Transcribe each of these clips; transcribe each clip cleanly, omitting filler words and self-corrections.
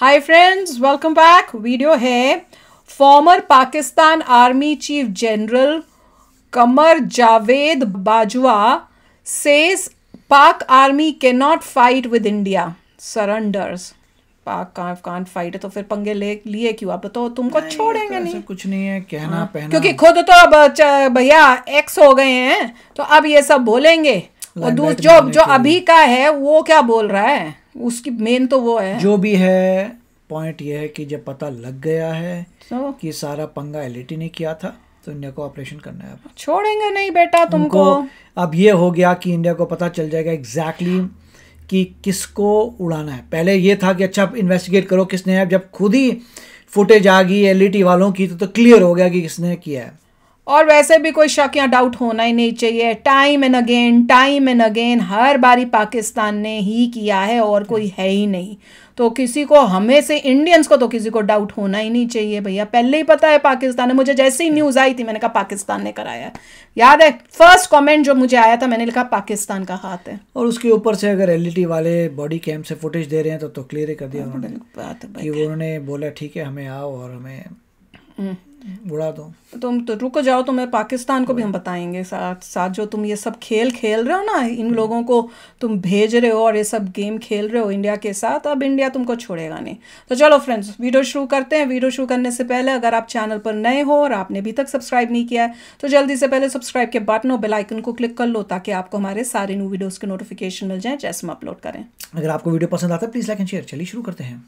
हाय friends, welcome back. Video है former Pakistan army chief general Qamar Javed Bajwa says Pak army can not fight with India, surrenders. Pak can't fight है तो फिर पंगे लिए क्यों? आप बताओ, तुमको छोड़ेंगे तो नहीं। कुछ नहीं है कहना पहना, क्योंकि खुद तो अब भैया एक्स हो गए हैं तो अब ये सब बोलेंगे। और जो अभी का है वो क्या बोल रहा है, उसकी मेन तो वो है। जो भी है पॉइंट ये है कि जब पता लग गया है कि सारा पंगा एलईटी ने किया था तो इंडिया को ऑपरेशन करना है। अब छोड़ेंगे नहीं बेटा तुमको। अब ये हो गया कि इंडिया को पता चल जाएगा एग्जैक्टली कि किसको उड़ाना है। पहले ये था कि अच्छा इन्वेस्टिगेट करो किसने है, जब खुद ही फुटेज आ गई एलईटी वालों की तो क्लियर हो गया कि किसने किया है। और वैसे भी कोई शक या डाउट होना ही नहीं चाहिए। टाइम एंड अगेन हर बारी पाकिस्तान ने ही किया है और कोई है ही नहीं। तो किसी को, हमें से इंडियंस को तो किसी को डाउट होना ही नहीं चाहिए भैया। पहले ही पता है पाकिस्तान ने। मुझे जैसे ही न्यूज़ आई थी मैंने कहा पाकिस्तान ने कराया है। याद है फर्स्ट कमेंट जो मुझे आया था, मैंने लिखा पाकिस्तान का हाथ है। और उसके ऊपर से अगर एलईटी वाले बॉडी कैम से फुटेज दे रहे हैं तो क्लियर ही कर दिया उन्होंने कि वो उन्होंने बोला ठीक है हमें आओ और हमें उड़ा दो। तुम तो रुको जाओ, तुम्हें पाकिस्तान को भी हम बताएंगे साथ साथ। जो तुम ये सब खेल खेल रहे हो ना, इन लोगों को तुम भेज रहे हो और ये सब गेम खेल रहे हो इंडिया के साथ, अब इंडिया तुमको छोड़ेगा नहीं। तो चलो फ्रेंड्स, वीडियो शुरू करते हैं। वीडियो शुरू करने से पहले अगर आप चैनल पर नए हो और आपने अभी तक सब्सक्राइब नहीं किया है तो जल्दी से पहले सब्सक्राइब के बटन और बेल आइकन को क्लिक कर लो ताकि आपको हमारे सारे न्यू वीडियोज़ के नोटिफिकेशन मिल जाए जैसे हम अपलोड करें। अगर आपको वीडियो पसंद आता है प्लीज़ लाइक एंड शेयर। चलिए शुरू करते हैं।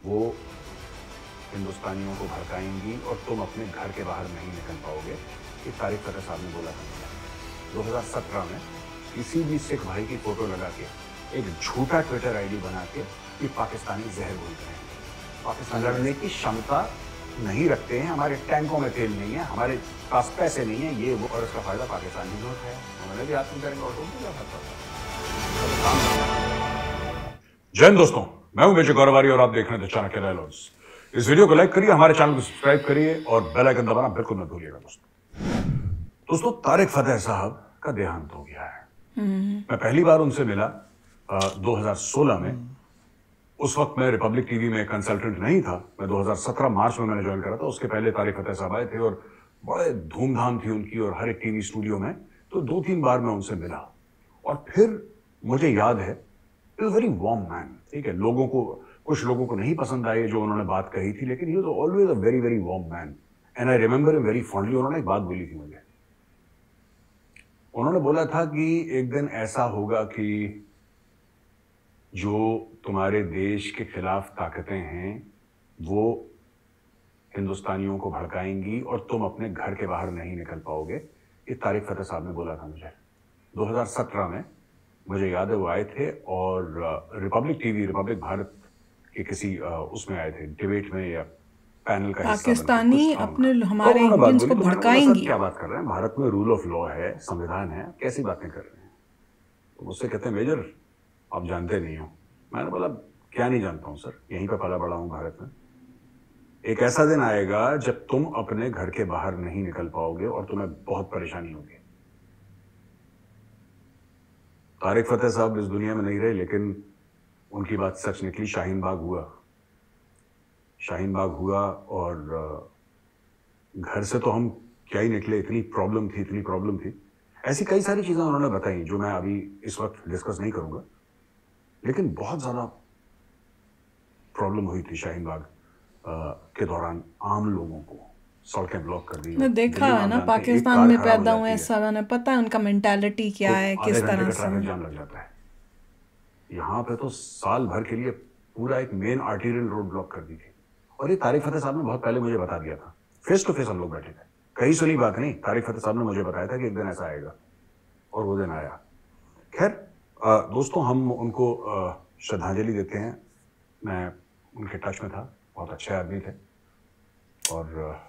वो हिंदुस्तानियों को भड़काएंगी और तुम अपने घर के बाहर नहीं निकल पाओगे, ये तारिक फतेह साहब ने बोला था। 2017 में किसी भी सिख भाई की फोटो लगा के एक झूठा ट्विटर आईडी बना के कि पाकिस्तानी जहर घोल रहे हैं, पाकिस्तान लड़ने की क्षमता नहीं रखते हैं, हमारे टैंकों में तेल नहीं है, हमारे पास पैसे नहीं है, ये वो, और इसका फायदा पाकिस्तान ही उठाया है। उन्होंने भी आत्मकरण और क्या करता था। जय हिंद दोस्तों, मैं हूं विजय गौरवारी और आप देख रहे हैं चाणक्य डायलॉग्स। इस वीडियो को लाइक करिए, हमारे चैनल को सब्सक्राइब करिए और बेल आइकन दबाना बिल्कुल मत भूलिएगा। दोस्तों तारिक फतेह साहब का देहांत हो गया है। मैं पहली बार उनसे मिला 2016 में। उस वक्त मैं रिपब्लिक टीवी में कंसल्टेंट नहीं था। मैं 2017 मार्च में मैंने ज्वाइन करा था। उसके पहले तारिक फतेह साहब आए थे और बड़े धूमधाम थी उनकी और हर एक टीवी स्टूडियो में। तो 2-3 बार मैं उनसे मिला और फिर मुझे याद है वेरी वार्म मैन। ठीक है, कुछ लोगों को नहीं पसंद आई जो उन्होंने बात कही थी, लेकिन he was always a very very warm man and I remember him very fondly. उन्होंने एक बात बोली थी मुझे। उन्होंने बोला था कि एक दिन ऐसा होगा कि जो तुम्हारे देश के खिलाफ ताकतें हैं वो हिंदुस्तानियों को भड़काएंगी और तुम अपने घर के बाहर नहीं निकल पाओगे। ये तारिक फतेह साहब ने बोला था मुझे 2017 में। मुझे याद है वो आए थे और रिपब्लिक टीवी, रिपब्लिक भारत के किसी उसमें आए थे, डिबेट में या पैनल का पाकिस्तानी अपने हमारे इंडियंस को भड़काएंगी। क्या बात कर रहे हैं, भारत में रूल ऑफ लॉ है, संविधान है, कैसी बातें कर रहे हैं? तो मुझसे कहते हैं मेजर आप जानते नहीं हो। मैंने बोला क्या नहीं जानता हूं सर, यहीं पे पला बड़ा हूं भारत में। एक ऐसा दिन आएगा जब तुम अपने घर के बाहर नहीं निकल पाओगे और तुम्हें बहुत परेशानी होगी। तारिक फतेह साहब इस दुनिया में नहीं रहे, लेकिन उनकी बात सच निकली। शाहीन बाग हुआ और घर से तो हम क्या ही निकले, इतनी प्रॉब्लम थी। ऐसी कई सारी चीजें उन्होंने बताई जो मैं अभी इस वक्त डिस्कस नहीं करूंगा, लेकिन बहुत ज्यादा प्रॉब्लम हुई थी शाहीन बाग के दौरान। आम लोगों को सड़कें ब्लॉक कर दी। मैं देखा है ना, पाकिस्तान में पैदा हुए हैं सब, मैंने पता है उनका मेंटालिटी क्या है, किस तरह से ट्रैफिक जाम लग जाता है। यहाँ पे तो साल भर के लिए पूरा एक मेन आर्टेरियल रोड ब्लॉक कर दी थी। और ये तारिक फतेह साहब ने बहुत पहले मुझे बता दिया था। फेस टू फेस हम लोग बैठे थे, कहीं सुनी बात नहीं। तारिक फतेह साहब ने मुझे बताया था कि एक दिन ऐसा आएगा और वो दिन आया। खैर दोस्तों, हम उनको श्रद्धांजलि देते हैं। मैं उनके टच में था, बहुत अच्छे आदमी थे और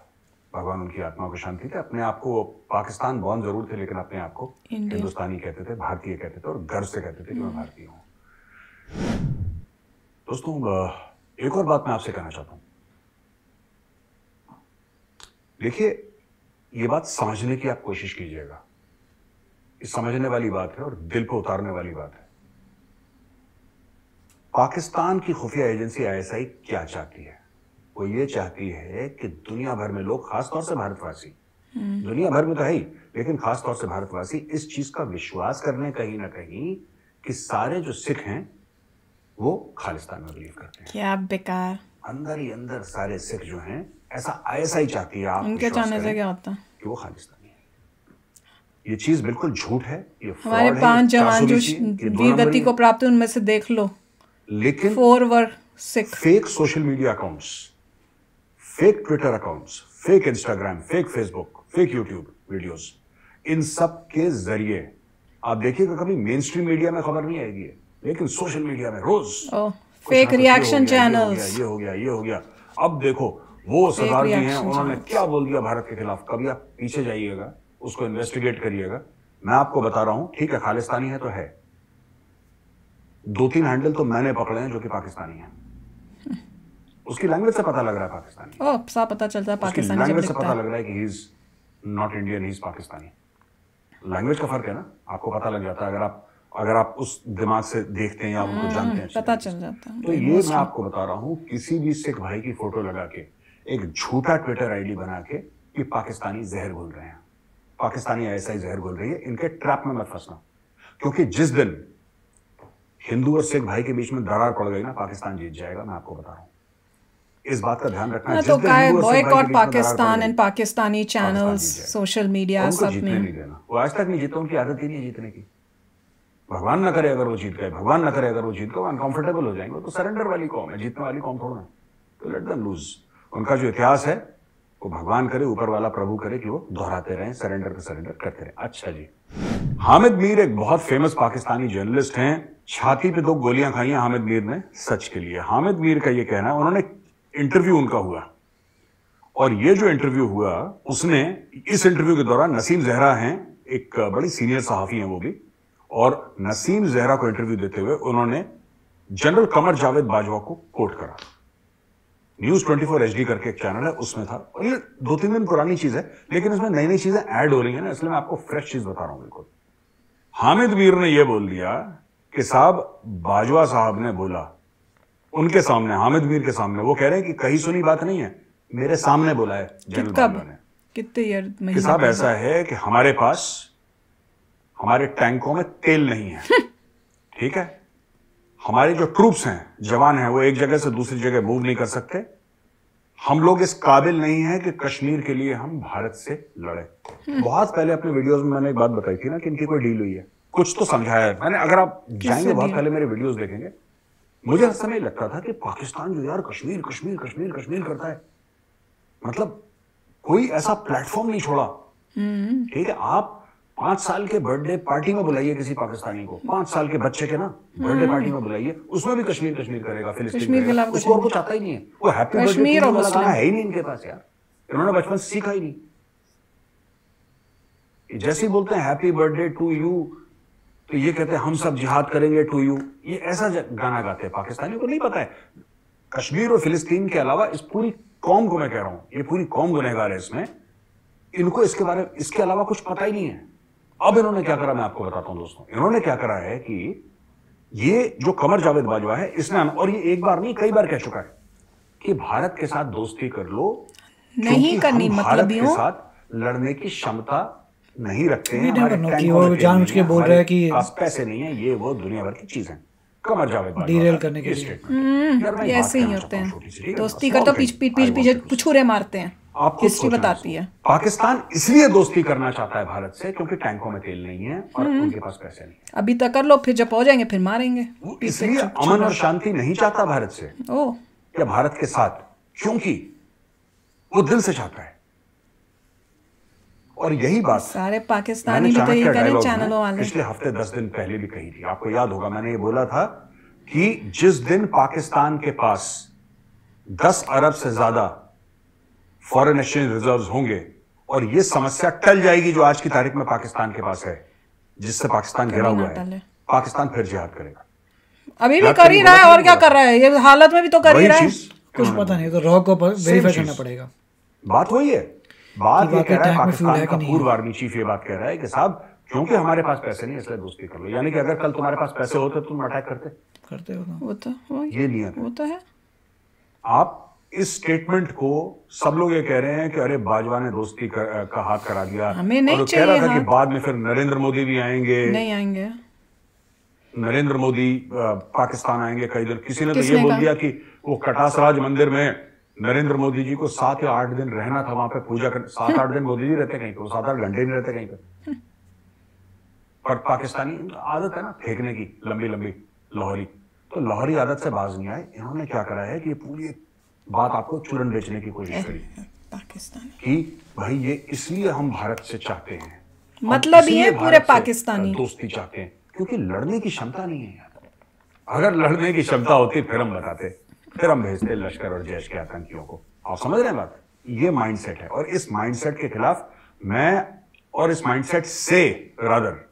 भगवान उनकी आत्मा को शांति थे। अपने आप को पाकिस्तान बॉर्न जरूर थे, लेकिन अपने आप को हिंदुस्तानी कहते थे, भारतीय कहते थे और गर्व से कहते थे कि मैं भारतीय हूं। दोस्तों एक और बात मैं आपसे कहना चाहता हूं। देखिए, ये बात समझने की आप कोशिश कीजिएगा। ये समझने वाली बात है और दिल पे उतारने वाली बात है। पाकिस्तान की खुफिया एजेंसी आईएसआई क्या चाहती है? वो ये चाहती है कि दुनिया भर में लोग, खासतौर से भारतवासी, दुनिया भर में तो है ही, लेकिन खासतौर से भारतवासी इस चीज का विश्वास करने कहीं ना कहीं कि सारे जो सिख हैं वो खालिस्तान में बिलीव करते हैं। क्या बेकार, अंदर ही अंदर सारे सिख जो हैं, ऐसा आईएसआई चाहती है आप उनके चाहने से क्या होता है कि वो खालिस्तानी है। ये चीज बिल्कुल झूठ है, ये हमारे 5 जवान जो वीर गति को प्राप्त हुए उनमें से देख लो, लेकिन 4 वर सिख। Fake social media accounts, fake Twitter accounts, fake Instagram, fake Facebook, fake YouTube videos, इन सब के जरिए आप देखिएगा कभी मेन स्ट्रीम मीडिया में खबर नहीं आएगी, लेकिन सोशल मीडिया में रोज फेक रिएक्शन चैनल्स, ये हो गया, ये हो गया। अब देखो वो सरदार जी हैं, उन्होंने क्या बोल दिया भारत के खिलाफ। कभी आप पीछे जाइएगा, उसको इन्वेस्टिगेट करिएगा। मैं आपको बता रहा हूं, ठीक है खालिस्तानी है तो है, 2-3 हैंडल तो मैंने पकड़े हैं जो कि पाकिस्तानी है। उसकी लैंग्वेज से पता लग रहा है पाकिस्तानी, साफ पता चलता है पाकिस्तानी जब लैंग्वेज से लिखता पता है। लग रहा है कि he is not Indian, he is Pakistani. Language का फर्क है ना, आपको पता लग जाता है अगर आप उस दिमाग से देखते हैं या उनको जानते हैं, पता चल जाता है। तो ये मैं आपको बता रहा हूं, किसी भी सिख भाई की फोटो लगा के एक झूठा ट्विटर आईडी बना के कि पाकिस्तानी जहर घोल रहे हैं, पाकिस्तानी आईएसआई जहर घोल रही है, इनके ट्रैप में मत फंसना। क्योंकि जिस दिन हिंदू और सिख भाई के बीच में दरार पड़ गई ना, पाकिस्तान जीत जाएगा, मैं आपको बता रहा हूं। इस बात का ध्यान रखना। तो काय boycott Pakistan and Pakistani channels, social media सब में। नहीं देना, वो आज तक नहीं जीता, उनकी आदत ही नहीं जीतने की। भगवान ना करे अगर वो जीत गए, भगवान ना करे अगर वो जीत गए, अनकंफर्टेबल हो जाएंगे। तो सरेंडर वाली कौम है, जीतने वाली कौम थोड़ा है, तो लेट देम लूज। उनका जो इतिहास है वो भगवान करे, ऊपर वाला प्रभु करे कि वो दोहराते रहें, सरेंडर पे सरेंडर करते रहें। अच्छा जी, हामिद मीर एक बहुत फेमस पाकिस्तानी जर्नलिस्ट हैं। छाती पे 2 गोलियां खाई हैं हामिद मीर ने सच के लिए। हामिद मीर का ये कहना है, उन्होंने इंटरव्यू उनका हुआ, और ये जो इंटरव्यू हुआ, उसने इस इंटरव्यू के दौरान नसीम जहरा हैं, एक बड़ी सीनियर सहाफी हैं वो भी, और नसीम जहरा को इंटरव्यू देते हुए उन्होंने जनरल कमर जावेद बाजवा को कोट करा। न्यूज 24 HD करके एक चैनल है, उसमें था, और ये 2-3 दिन पुरानी चीज है, लेकिन उसमें नई नई चीजें ऐड हो रही है ना, इसलिए मैं आपको फ्रेश चीज बता रहा हूं। बिल्कुल हामिद मीर ने यह बोल दिया कि साहब बाजवा साहब ने बोला उनके सामने, हामिद मीर के सामने, वो कह रहे हैं कि कहीं सुनी बात नहीं है, मेरे सामने बोला है जनरल बाजवा ने, कितने ईयर में कि साहब ऐसा है कि हमारे पास, हमारे टैंकों में तेल नहीं है, ठीक है, हमारे जो ट्रूप्स हैं, जवान हैं, वो एक जगह से दूसरी जगह मूव नहीं कर सकते, हम लोग इस काबिल नहीं है कि कश्मीर के लिए हम भारत से लड़े। बहुत पहले अपने वीडियोस में मैंने एक बात बताई थी ना कि इनकी कोई डील हुई है, कुछ तो समझाया है मैंने। अगर आप जाएंगे बहुत पहले मेरे वीडियोस देखेंगे, मुझे हर समय लगता था कि पाकिस्तान जो यार कश्मीर कश्मीर कश्मीर कश्मीर करता है, मतलब कोई ऐसा प्लेटफॉर्म नहीं छोड़ा। ठीक है, आप 5 साल के बर्थडे पार्टी में बुलाइए किसी पाकिस्तानी को, 5 साल के बच्चे के ना बर्थडे पार्टी में बुलाइए, उसमें भी कश्मीर कश्मीर करेगा, फिलिस्तीन करेगा, उसको और कुछ आता ही नहीं है। वो हैप्पी कश्मीर और बर्थडे गाना है ही नहीं इनके पास यार, इन्होंने बचपन से सीखा ही नहीं। जैसे ही बोलते हैं हैप्पी बर्थडे टू यू, तो ये कहते हैं हम सब जिहाद करेंगे टू यू, ये ऐसा गाना गाते हैं। पाकिस्तानियों को नहीं पता है कश्मीर और फिलिस्तीन के अलावा इस पूरी कौम को, मैं कह रहा हूं ये पूरी कौम गुनहगार है इसमें, इनको इसके बारे में, इसके अलावा कुछ पता ही नहीं है। अब इन्होंने क्या करा मैं आपको बताता हूं दोस्तों, इन्होंने क्या करा है कि ये जो कमर जावेद बाजवा है, इसने, और ये एक बार नहीं कई बार कह चुका है कि भारत के साथ दोस्ती कर लो, नहीं करनी, भारत के साथ लड़ने की क्षमता नहीं रखते हैं, वो जानबूझ के बोल रहा है कि पैसे नहीं है, ये वो दुनिया भर की चीज है। कमर जावेद बाजवा डीरेल करने के लिए ऐसे ही होते हैं, दोस्ती करते पीछे पुछूरे मारते हैं, हिस्ट्री बताती है। पाकिस्तान इसलिए दोस्ती करना चाहता है भारत से क्योंकि टैंकों में तेल नहीं है और उनके पास पैसे नहीं है। अभी तक कर लो, फिर जब हो जाएंगे फिर मारेंगे। इसलिए अमन और शांति नहीं चाहता भारत से या भारत के साथ, क्योंकि वो दिल से चाहता है। और यही बात सारे पाकिस्तानी भी तो यही करें, चैनलों वाले। पिछले हफ्ते 10 दिन पहले भी कही थी, आपको याद होगा, मैंने ये बोला था कि जिस दिन पाकिस्तान के पास 10 अरब से ज्यादा फॉरेन एक्सचेंज रिजर्व्स होंगे और ये समस्या टल जाएगी जो आज की तारीख में पाकिस्तान के पास है, जिससे पाकिस्तान घिरा हुआ है, पाकिस्तान फिर जिहाद करेगा। अभी भी कर ही रहा है, और क्या कर रहा है, ये हालत में भी तो कर ही रहा है। कुछ पता नहीं, तो रॉ को वेरीफाई करना पड़ेगा। बात वही है, बात ये कह रहा है पाकिस्तान का पूर्व आर्मी चीफ, ये बात कह रहा है कि साहब क्योंकि हमारे पास पैसे नहीं इसलिए दोस्ती कर लो। यानी कि अगर कल तुम्हारे पास पैसे होते तो तुम अटैक करते हो ना। ये नियत है। वो तो है। आप इस स्टेटमेंट को सब लोग ये कह रहे हैं कि अरे बाजवा ने दोस्ती का हाथ करा दिया, हमें नहीं और कह रहा था कि चाहिए बाद में फिर नरेंद्र मोदी भी आएंगे, नहीं आएंगे, नरेंद्र मोदी पाकिस्तान आएंगे कई दिन। किसी ने तो किसने ये बोल कहा? दिया कि वो कटासराज मंदिर में नरेंद्र मोदी जी को 7 या 8 दिन रहना था, वहां पे पूजा कर। 7-8 दिन मोदी जी रहते कहीं पे, 7-8 घंटे नहीं रहते कहीं पे। पर पाकिस्तानी आदत है ना फेंकने की, लंबी लंबी लाहौरी, तो लाहौरी आदत से बाज नहीं आए। इन्होंने क्या करा है कि पूरी बात आपको चूरन बेचने की कोशिश करी पाकिस्तानी कि भाई ये इसलिए हम भारत से चाहते हैं, हम मतलब ये इसलिए है पूरे भारत से पाकिस्तानी दोस्ती चाहते हैं, क्योंकि लड़ने की क्षमता नहीं है यार। अगर लड़ने की क्षमता होती फिर हम बताते, फिर हम भेजते लश्कर और जैश के आतंकियों को। आप समझ रहे हैं बात? ये माइंडसेट है, और इस माइंडसेट के खिलाफ मैं, और इस माइंडसेट से रादर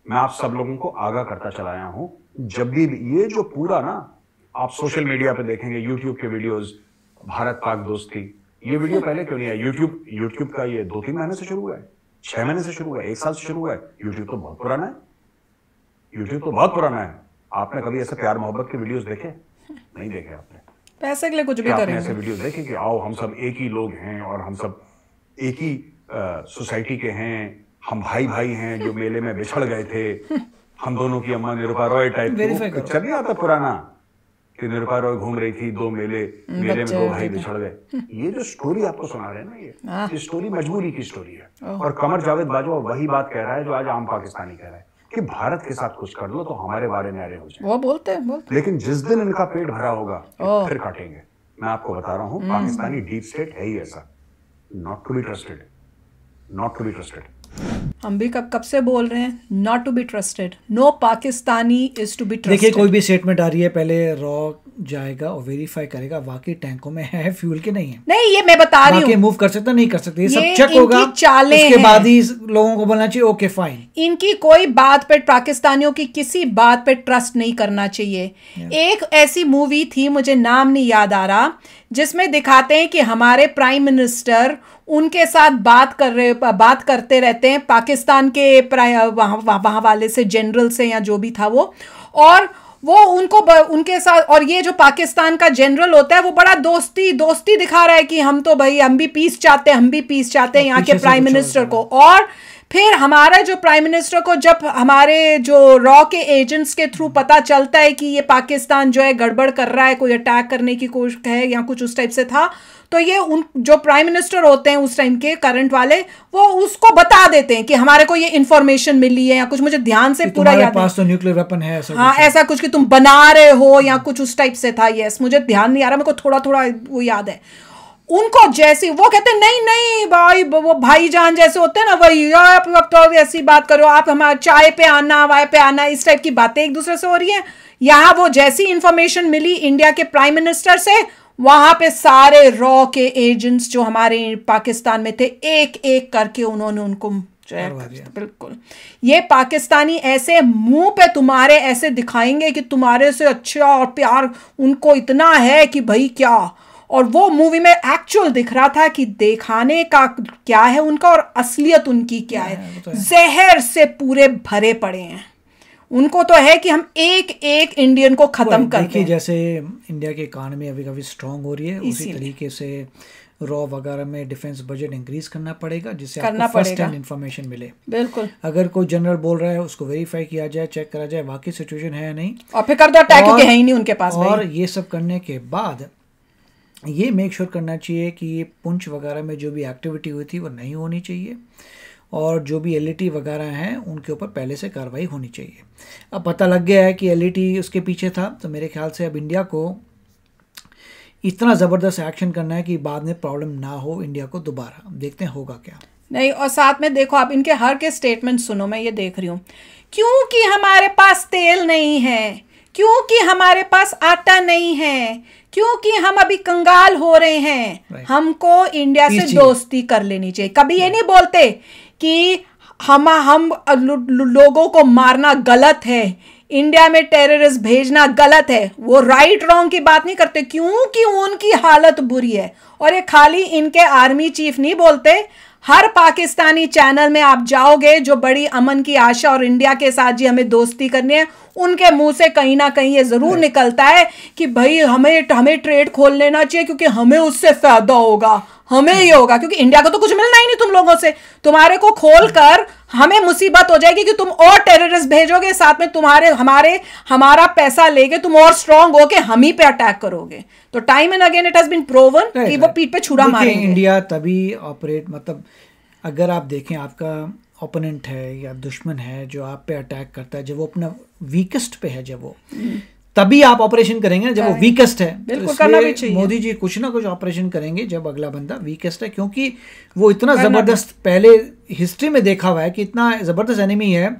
मैं आप सब लोगों को आगाह करता चला आया हूं। जब भी ये जो पूरा ना आप सोशल मीडिया पे देखेंगे, यूट्यूब के वीडियोस, भारत पाक दोस्ती, ये वीडियो पहले क्यों नहीं है? यूट्यूब का ये 2-3 महीने से शुरू हुआ है, 6 महीने से शुरू हुआ है, 1 साल से शुरू हुआ है। यूट्यूब तो बहुत पुराना है, यूट्यूब तो बहुत पुराना है। आपने कभी ऐसे प्यार मोहब्बत के वीडियोस देखे? नहीं देखे आपने। पैसे के लिए कुछ भी आपने करेंगे। ऐसे वीडियोस देखे कि आओ हम सब एक ही लोग हैं और हम सब एक ही सोसाइटी के हैं, हम भाई भाई हैं जो मेले में बिछड़ गए थे, हम दोनों की अम्मा निरूपा रॉय टाइप पिक्चर नहीं आता पुराना कि निरूपा रॉय घूम रही थी, 2 मेले में 2 भाई बिछड़ गए। ये जो स्टोरी आपको सुना रहे हैं ना, ये स्टोरी मजबूरी की स्टोरी है। और कमर जावेद बाजवा वही बात कह रहा है जो आज आम पाकिस्तानी कह रहा है कि भारत के साथ कुछ कर लो तो हमारे बारे में अरे हो जाए। वो बोलते हैं। लेकिन जिस दिन इनका पेट भरा होगा फिर काटेंगे। मैं आपको बता रहा हूं, पाकिस्तानी डीप स्टेट है ही ऐसा, not to be trusted, not to be trusted. हम भी कब से बोल रहे हैं, not to be trusted, no Pakistani is to be trusted. देखिए कोई भी स्टेटमेंट आ रही है, पहले रॉ जाएगा और वेरीफाई करेगा वाकई टैंकों में है फ्यूल के नहीं है। नहीं, ये मैं बता रही हूँ, मूव कर सकता नहीं कर सकते, ये सब ये चेक होगा, चालें उसके हैं। बाद ही लोगों को बोलना चाहिए ओके फाइन। इनकी कोई बात पे, पाकिस्तानियों की किसी बात पे ट्रस्ट नहीं करना चाहिए। एक ऐसी मूवी थी, मुझे नाम नहीं याद आ रहा, जिसमें दिखाते हैं कि हमारे प्राइम मिनिस्टर उनके साथ बात करते रहते हैं पाकिस्तान के वहाँ वाले से, जनरल से या जो भी था वो उनके साथ, और ये जो पाकिस्तान का जनरल होता है वो बड़ा दोस्ती दिखा रहा है कि हम तो भाई हम भी पीस चाहते हैं यहाँ के प्राइम मिनिस्टर को। और फिर हमारा जो प्राइम मिनिस्टर को जब हमारे जो रॉ के एजेंट्स के थ्रू पता चलता है कि ये पाकिस्तान जो है गड़बड़ कर रहा है, कोई अटैक करने की कोशिश है या कुछ उस टाइप से था, तो ये उन जो प्राइम मिनिस्टर होते हैं उस टाइम के करंट वाले, वो उसको बता देते हैं कि हमारे को ये इन्फॉर्मेशन मिली है या कुछ, मुझे ध्यान से पूरा याद पास तो न्यूक्लियर वेपन है ऐसा, हाँ ऐसा कुछ कि तुम बना रहे हो या कुछ उस टाइप से था। यस, मुझे ध्यान नहीं आ रहा, मेरे को थोड़ा थोड़ा वो याद है। उनको जैसे वो कहते हैं नहीं भाई, वो भाईजान जैसे होते हैं ना, वही आप तो ऐसी बात करो, आप हमारे चाय पे आना, वाय पे आना, इस टाइप की बातें एक दूसरे से हो रही है। यहाँ वो जैसी इंफॉर्मेशन मिली इंडिया के प्राइम मिनिस्टर से, वहां पे सारे रॉ के एजेंट्स जो हमारे पाकिस्तान में थे एक एक करके उन्होंने उनको बिल्कुल, ये पाकिस्तानी ऐसे मुंह पे तुम्हारे ऐसे दिखाएंगे कि तुम्हारे से अच्छा और प्यार उनको इतना है कि भाई क्या। और वो मूवी में एक्चुअल दिख रहा था कि दिखाने का क्या है उनका और असलियत उनकी क्या है। जहर से पूरे भरे पड़े हैं, उनको तो है कि हम एक एक इंडियन को खत्म कर दें। जैसे इंडिया की इकॉनमी अभी काफी स्ट्रांग हो रही है, उसी तरीके से रॉ वगैरह में डिफेंस बजट इंक्रीज करना पड़ेगा जिससे आपको फर्स्ट हैंड इंफॉर्मेशन मिले। बिल्कुल, अगर कोई जनरल बोल रहा है उसको वेरीफाई किया जाए, चेक करा जाए वाकई सिचुएशन है या नहीं, और फिर कर दो अटैक, क्योंकि है ही नहीं उनके पास। और ये सब करने के बाद ये मेक श्योर करना चाहिए कि ये पुंछ वगैरह में जो भी एक्टिविटी हुई थी वो नहीं होनी चाहिए, और जो भी एलईटी वगैरह हैं उनके ऊपर पहले से कार्रवाई होनी चाहिए। अब पता लग गया है कि एलईटी उसके पीछे था, तो मेरे ख्याल से अब इंडिया को इतना ज़बरदस्त एक्शन करना है कि बाद में प्रॉब्लम ना हो इंडिया को दोबारा। देखते हैं होगा क्या नहीं। और साथ में देखो आप इनके हर के स्टेटमेंट सुनो, मैं ये देख रही हूँ, क्योंकि हमारे पास तेल नहीं है, क्योंकि हमारे पास आटा नहीं है, क्योंकि हम अभी कंगाल हो रहे हैं, हमको इंडिया से दोस्ती कर लेनी चाहिए। कभी ये नहीं बोलते कि हम लोगों को मारना गलत है, इंडिया में टेररिस्ट भेजना गलत है। वो राइट रॉन्ग की बात नहीं करते, क्योंकि उनकी हालत बुरी है। और ये खाली इनके आर्मी चीफ नहीं बोलते, हर पाकिस्तानी चैनल में आप जाओगे जो बड़ी अमन की आशा और इंडिया के साथ जी हमें दोस्ती करनी है, उनके मुंह से कहीं ना कहीं ये जरूर निकलता है कि भाई हमें ट्रेड खोल लेना चाहिए क्योंकि हमें उससे फायदा होगा, हमें ये होगा, क्योंकि इंडिया को तो कुछ मिलना ही नहीं तुम लोगों से। तुम्हारे को खोल कर हमें मुसीबत हो जाएगी कि तुम और टेररिस्ट भेजोगे, साथ में हमारा पैसा लेके तुम और स्ट्रांग हो के हम ही पे अटैक करोगे। तो time and again it has been proven कि वो पीठ पे छुरा मारेंगे। इंडिया तभी ऑपरेट, मतलब अगर आप देखें आपका ओपोनेंट है या दुश्मन है जो आप पे अटैक करता है, जब वो अपना वीकेस्ट पे है, जब वो तभी आप ऑपरेशन करेंगे ना, जब वो वीकेस्ट है। बिल्कुल करना भी चाहिए। मोदी जी कुछ ना कुछ ऑपरेशन करेंगे जब अगला बंदा वीकेस्ट है, क्योंकि वो इतना जबरदस्त पहले हिस्ट्री में देखा हुआ है कि इतना जबरदस्त एनिमी है,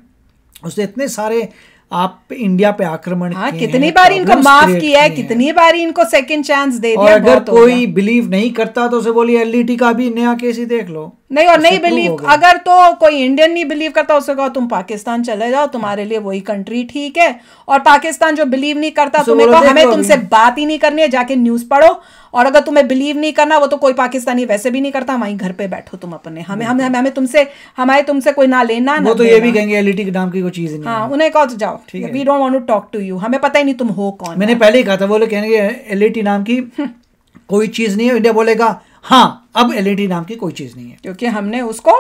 उसने इतने सारे आप इंडिया पे आक्रमण किए, कितनी बार इनको माफ किया है, कितनी बार इनको सेकंड चांस दे दिया। और अगर कोई बिलीव नहीं करता तो उसे बोलिए एलईटी का भी नया केस ही देख लो। नहीं, और नहीं बिलीव, अगर तो कोई इंडियन नहीं बिलीव करता उसे कहो तुम पाकिस्तान चले जाओ, तुम्हारे लिए वही कंट्री ठीक है। और पाकिस्तान जो बिलीव नहीं करता तुम्हें कहो हमें तुमसे बात ही नहीं करनी है, जाके न्यूज पढ़ो। और अगर तुम्हें बिलीव नहीं करना, वो तो कोई पाकिस्तानी वैसे भी नहीं करता, वहीं घर पे बैठो तुम अपने, हमें तुमसे कोई ना लेना ना। वो तो ये भी कहेंगे एलईटी के नाम की कोई चीज नहीं। हाँ, उन्हें कहो जाओ, we don't want to talk to you, हमें पता ही नहीं तुम हो कौन। मैंने पहले ही कहा था, वो लोग कहेंगे एलईटी नाम की कोई चीज नहीं है। इंडिया बोलेगा हाँ अब एलईटी नाम की कोई चीज नहीं है, क्योंकि हमने उसको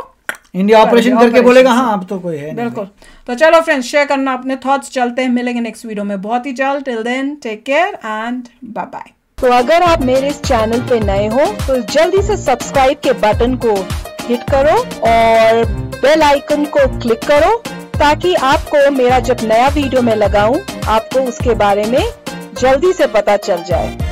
इंडिया ऑपरेशन करके बोलेगा हाँ अब तो कोई है। बिल्कुल। तो चलो फ्रेंड्स, शेयर करना अपने थॉट्स। चलते हैं, मिलेंगे नेक्स्ट वीडियो में बहुत ही जल्द। Till then take care and bye bye. तो अगर आप मेरे इस चैनल पे नए हो तो जल्दी से सब्सक्राइब के बटन को हिट करो और बेल आइकन को क्लिक करो, ताकि आपको मेरा जब नया वीडियो मैं लगाऊं आपको उसके बारे में जल्दी से पता चल जाए।